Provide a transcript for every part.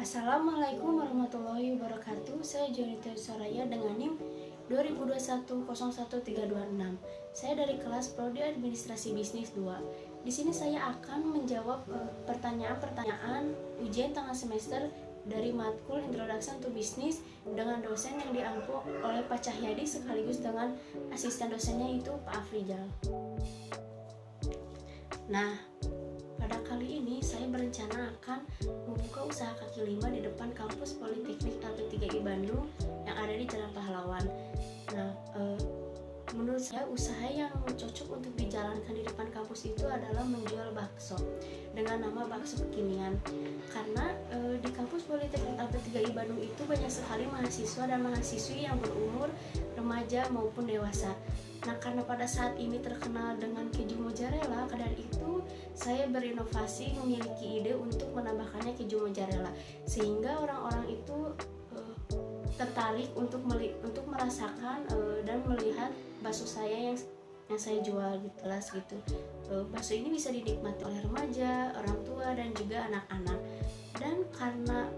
Assalamualaikum warahmatullahi wabarakatuh. Saya Jonita Soraya dengan NIM 2021-01326. Saya dari kelas Prodi Administrasi Bisnis 2. Di sini saya akan menjawab pertanyaan-pertanyaan ujian tengah semester dari matkul Introduction to Business dengan dosen yang diampu oleh Pak Cahyadi sekaligus dengan asisten dosennya itu Pak Afrizal. Nah, pada kali ini saya berencana akan membuka usaha kaki lima di depan kampus Politeknik LP3I Bandung yang ada di Jalan Pahlawan. Nah, menurut saya usaha yang cocok untuk dijalankan di depan kampus itu adalah menjual bakso dengan nama bakso kekinian. Karena di kampus Politeknik LP3I Bandung itu banyak sekali mahasiswa dan mahasiswi yang berumur remaja maupun dewasa. Nah, karena pada saat ini terkenal dengan keju mozzarella, karena itu saya berinovasi memiliki ide untuk menambahkannya keju mozzarella sehingga orang-orang itu tertarik untuk merasakan dan melihat bakso saya yang saya jual di kelas gitu. Bakso ini bisa dinikmati oleh remaja, orang tua dan juga anak-anak. Dan karena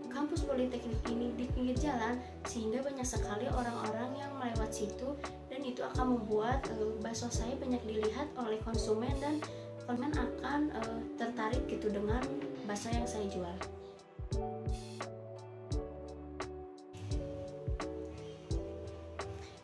kampus Politeknik ini di pinggir jalan sehingga banyak sekali orang-orang yang melewat situ, dan itu akan membuat bakso saya banyak dilihat oleh konsumen dan konsumen akan tertarik gitu dengan bakso yang saya jual.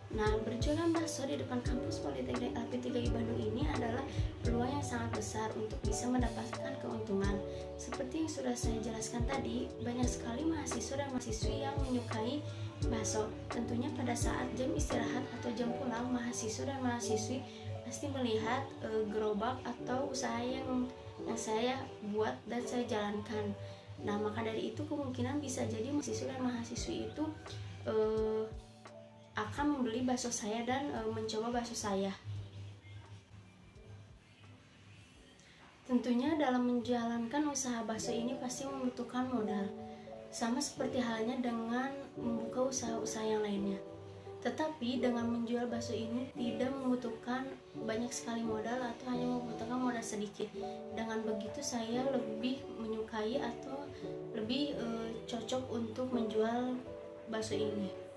Nah, berjualan bakso di depan kampus Politeknik LP3I Bandung ini adalah peluang yang sangat besar untuk bisa mendapatkan keuntungan. Seperti yang sudah saya jelaskan tadi, banyak sekali mahasiswa dan mahasiswi yang menyukai bakso. Tentunya pada saat jam istirahat atau jam pulang, mahasiswa dan mahasiswi pasti melihat gerobak atau usaha yang saya buat dan saya jalankan. Nah, maka dari itu kemungkinan bisa jadi mahasiswa dan mahasiswi itu akan membeli bakso saya dan mencoba bakso saya. Tentunya dalam menjalankan usaha bakso ini pasti membutuhkan modal, sama seperti halnya dengan membuka usaha-usaha yang lainnya. Tetapi dengan menjual bakso ini tidak membutuhkan banyak sekali modal atau hanya membutuhkan modal sedikit. Dengan begitu saya lebih menyukai atau lebih cocok untuk menjual bakso ini.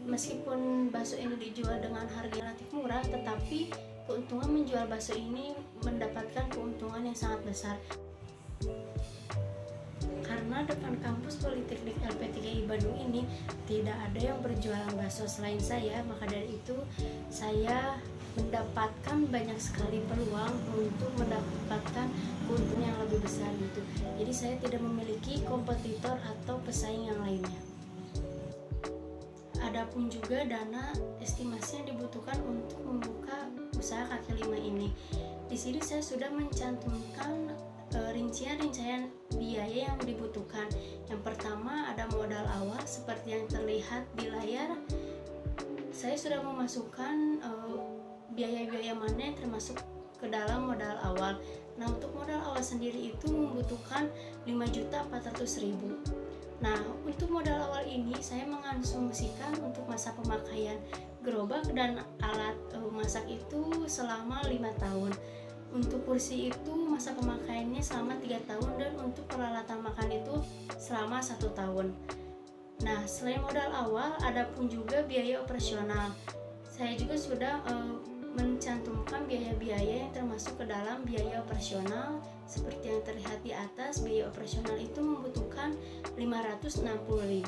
Meskipun bakso ini dijual dengan harga relatif murah, tetapi keuntungan menjual bakso ini mendapatkan keuntungan yang sangat besar. Karena depan kampus Politeknik LP3I Bandung ini tidak ada yang berjualan bakso selain saya, maka dari itu saya mendapatkan banyak sekali peluang untuk mendapatkan keuntungan yang lebih besar gitu. Jadi saya tidak memiliki kompetitor atau pesaing yang lainnya. Adapun juga dana estimasi yang dibutuhkan untuk membuka usaha kaki lima ini. Di sini saya sudah mencantumkan rincian-rincian biaya yang dibutuhkan. Yang pertama ada modal awal seperti yang terlihat di layar. Saya sudah memasukkan biaya-biaya mana yang termasuk ke dalam modal awal. Nah, untuk modal awal sendiri itu membutuhkan 5.400.000. Nah, untuk modal awal ini saya mengasumsikan untuk masa pemakaian gerobak dan alat masak itu selama 5 tahun. Untuk kursi itu masa pemakaiannya selama 3 tahun dan untuk peralatan makan itu selama 1 tahun. Nah, selain modal awal, ada pun juga biaya operasional. Saya juga sudah mencantumkan biaya-biaya yang termasuk ke dalam biaya operasional. Seperti yang terlihat di atas, biaya operasional itu membutuhkan 560.000.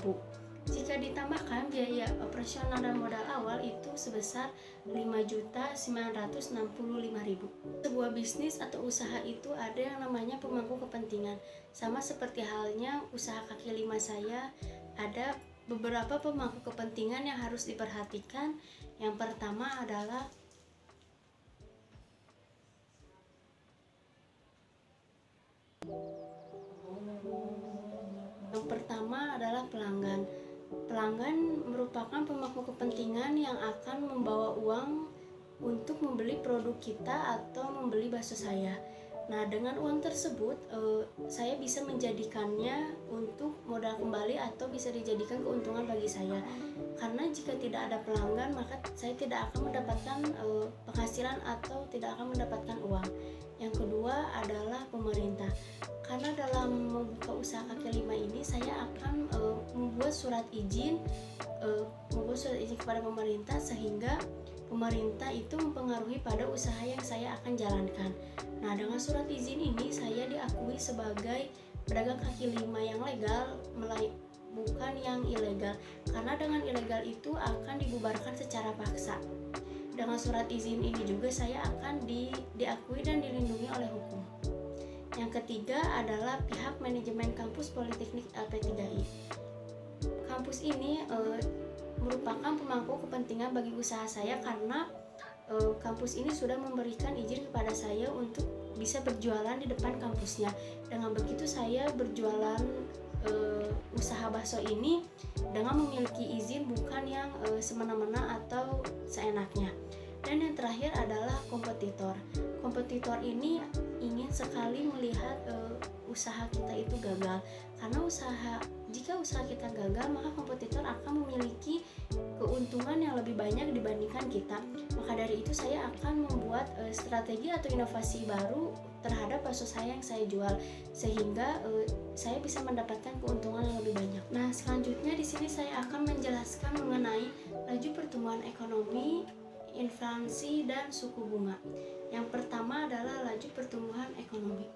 Jika ditambahkan biaya operasional dan modal awal itu sebesar 5.965.000. Sebuah bisnis atau usaha itu ada yang namanya pemangku kepentingan. Sama seperti halnya usaha kaki lima saya, ada beberapa pemangku kepentingan yang harus diperhatikan. Yang pertama adalah pelanggan. Pelanggan merupakan pemangku kepentingan yang akan membawa uang untuk membeli produk kita atau membeli bakso saya. Nah, dengan uang tersebut saya bisa menjadikannya untuk modal kembali atau bisa dijadikan keuntungan bagi saya. Karena jika tidak ada pelanggan, maka saya tidak akan mendapatkan penghasilan atau tidak akan mendapatkan uang. Yang kedua adalah pemerintah. Karena dalam membuka usaha kaki lima ini saya akan membuat surat izin kepada pemerintah, sehingga pemerintah itu mempengaruhi pada usaha yang saya akan jalankan. Nah, dengan surat izin ini saya diakui sebagai pedagang kaki lima yang legal, bukan yang ilegal. Karena dengan ilegal itu akan dibubarkan secara paksa. Dengan surat izin ini juga saya akan diakui dan dilindungi oleh hukum. Yang ketiga adalah pihak manajemen kampus Politeknik LP3I. Kampus ini merupakan pemangku kepentingan bagi usaha saya karena kampus ini sudah memberikan izin kepada saya untuk bisa berjualan di depan kampusnya. Dengan begitu saya berjualan usaha bakso ini dengan memiliki izin, bukan yang semena-mena atau seenaknya. Dan yang terakhir adalah kompetitor. Kompetitor ini ingin sekali melihat usaha kita itu gagal, karena jika usaha kita gagal, maka kompetitor akan memiliki keuntungan yang lebih banyak dibandingkan kita. Maka dari itu saya akan membuat strategi atau inovasi baru terhadap bakso saya yang saya jual, sehingga saya bisa mendapatkan keuntungan yang lebih banyak. Nah, selanjutnya di sini saya akan menjelaskan mengenai laju pertumbuhan ekonomi, inflasi, dan suku bunga. Yang pertama adalah laju pertumbuhan ekonomi.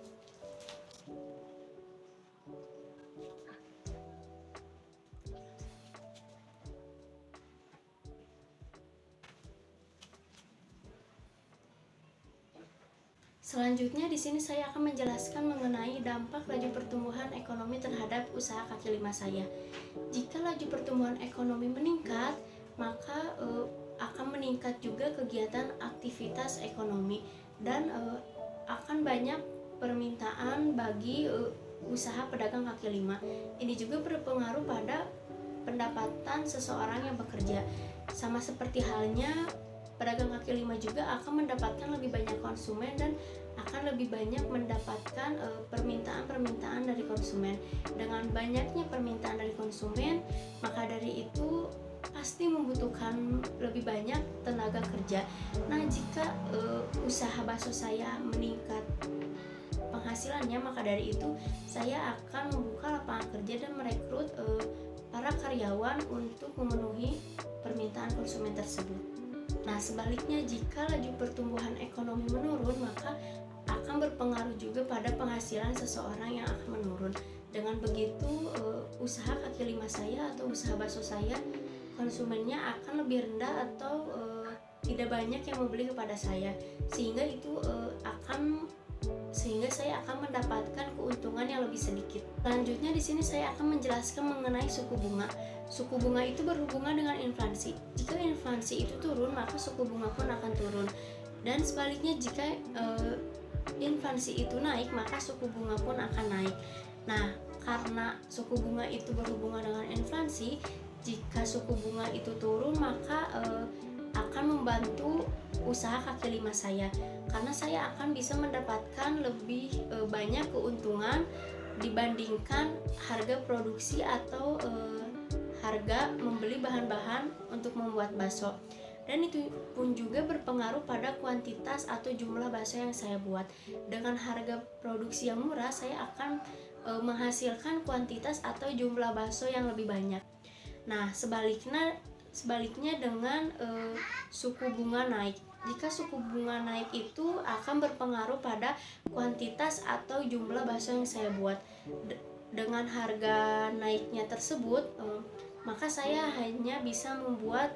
Selanjutnya di sini saya akan menjelaskan mengenai dampak laju pertumbuhan ekonomi terhadap usaha kaki lima saya. Jika laju pertumbuhan ekonomi meningkat, maka akan meningkat juga kegiatan aktivitas ekonomi dan akan banyak permintaan bagi usaha pedagang kaki lima. Ini juga berpengaruh pada pendapatan seseorang yang bekerja. Sama seperti halnya pedagang kaki lima juga akan mendapatkan lebih banyak konsumen dan akan lebih banyak mendapatkan permintaan dari konsumen. Dengan banyaknya permintaan dari konsumen, maka dari itu pasti membutuhkan lebih banyak tenaga kerja. Nah, jika usaha bakso saya meningkat penghasilannya, maka dari itu saya akan membuka lapangan kerja dan merekrut para karyawan untuk memenuhi permintaan konsumen tersebut. Nah, sebaliknya jika laju pertumbuhan ekonomi menurun, maka akan berpengaruh juga pada penghasilan seseorang yang akan menurun. Dengan begitu, usaha kaki lima saya atau usaha bakso saya, konsumennya akan lebih rendah atau tidak banyak yang membeli kepada saya, sehingga saya akan mendapatkan keuntungan yang lebih sedikit. Selanjutnya di sini saya akan menjelaskan mengenai suku bunga. Suku bunga itu berhubungan dengan inflasi. Jika inflasi itu turun, maka suku bunga pun akan turun. Dan sebaliknya, jika inflasi itu naik, maka suku bunga pun akan naik. Nah, karena suku bunga itu berhubungan dengan inflasi, jika suku bunga itu turun, maka akan membantu usaha kaki lima saya, karena saya akan bisa mendapatkan lebih banyak keuntungan dibandingkan harga produksi atau harga membeli bahan-bahan untuk membuat bakso. Dan itu pun juga berpengaruh pada kuantitas atau jumlah bakso yang saya buat. Dengan harga produksi yang murah, saya akan menghasilkan kuantitas atau jumlah bakso yang lebih banyak. Nah, sebaliknya dengan suku bunga naik. Jika suku bunga naik itu akan berpengaruh pada kuantitas atau jumlah bakso yang saya buat. Dengan harga naiknya tersebut, maka saya hanya bisa membuat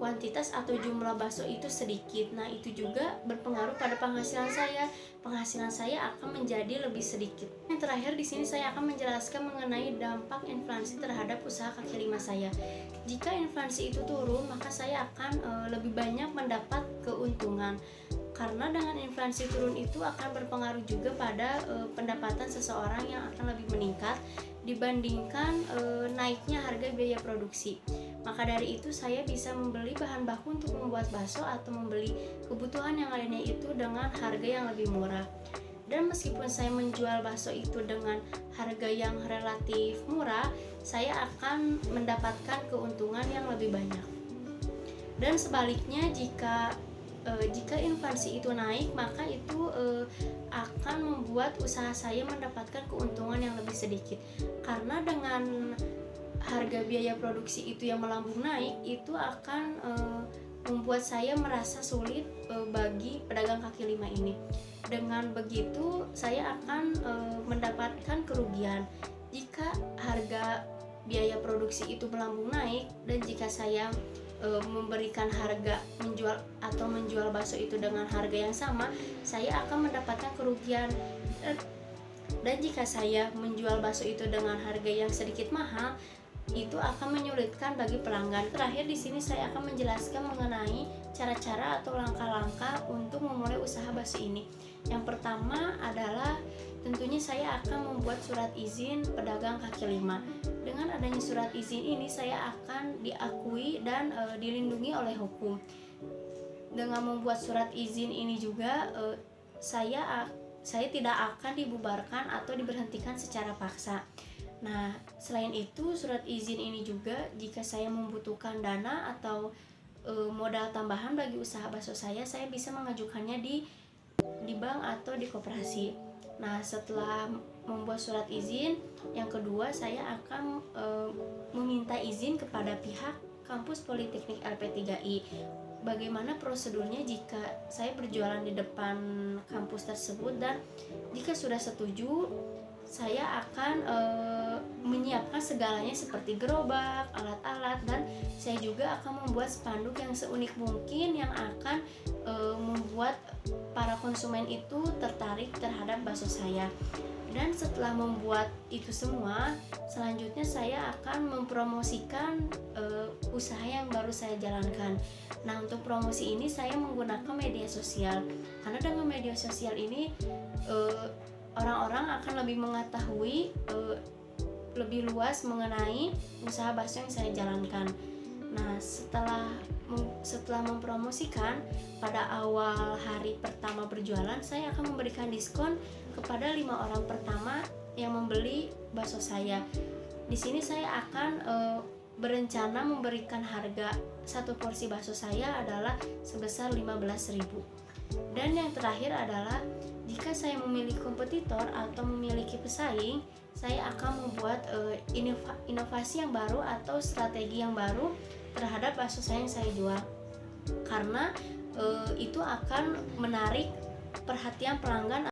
kuantitas atau jumlah bakso itu sedikit. Nah, itu juga berpengaruh pada penghasilan saya. Penghasilan saya akan menjadi lebih sedikit. Yang terakhir di sini saya akan menjelaskan mengenai dampak inflasi terhadap usaha kaki lima saya. Jika inflasi itu turun, maka saya akan lebih banyak mendapat keuntungan. Karena dengan inflasi turun itu akan berpengaruh juga pada pendapatan seseorang yang akan lebih meningkat dibandingkan naiknya harga biaya produksi. Maka dari itu saya bisa membeli bahan baku untuk membuat bakso atau membeli kebutuhan yang lainnya itu dengan harga yang lebih murah. Dan meskipun saya menjual bakso itu dengan harga yang relatif murah, saya akan mendapatkan keuntungan yang lebih banyak. Dan sebaliknya, jika inflasi itu naik, maka itu akan membuat usaha saya mendapatkan keuntungan yang lebih sedikit. Karena dengan harga biaya produksi itu yang melambung naik, itu akan membuat saya merasa sulit bagi pedagang kaki lima ini. Dengan begitu, saya akan mendapatkan kerugian. Jika harga biaya produksi itu melambung naik, dan jika saya memberikan harga menjual bakso itu dengan harga yang sama, saya akan mendapatkan kerugian. Dan jika saya menjual bakso itu dengan harga yang sedikit mahal, itu akan menyulitkan bagi pelanggan. Terakhir di sini saya akan menjelaskan mengenai cara-cara atau langkah-langkah untuk memulai usaha bakso ini. Yang pertama adalah tentunya saya akan membuat surat izin pedagang kaki lima. Dengan adanya surat izin ini, saya akan diakui dan dilindungi oleh hukum. Dengan membuat surat izin ini juga saya tidak akan dibubarkan atau diberhentikan secara paksa. Nah, selain itu, surat izin ini juga jika saya membutuhkan dana atau modal tambahan bagi usaha bakso saya bisa mengajukannya di bank atau di koperasi. Nah, setelah membuat surat izin, yang kedua saya akan meminta izin kepada pihak kampus Politeknik LP3I. Bagaimana prosedurnya jika saya berjualan di depan kampus tersebut, dan jika sudah setuju, saya akan menyiapkan segalanya seperti gerobak, alat-alat, dan saya juga akan membuat spanduk yang seunik mungkin yang akan membuat para konsumen itu tertarik terhadap bakso saya. Dan setelah membuat itu semua, selanjutnya saya akan mempromosikan usaha yang baru saya jalankan. Nah, untuk promosi ini saya menggunakan media sosial, karena dengan media sosial ini orang-orang akan lebih mengetahui lebih luas mengenai usaha bakso yang saya jalankan. Nah, setelah mempromosikan, pada awal hari pertama berjualan, saya akan memberikan diskon kepada 5 orang pertama yang membeli bakso saya. Di sini saya akan berencana memberikan harga satu porsi bakso saya adalah sebesar 15.000. Dan yang terakhir adalah jika saya memiliki kompetitor atau memiliki pesaing, saya akan membuat inovasi yang baru atau strategi yang baru terhadap bakso saya yang saya jual. Karena itu akan menarik perhatian pelanggan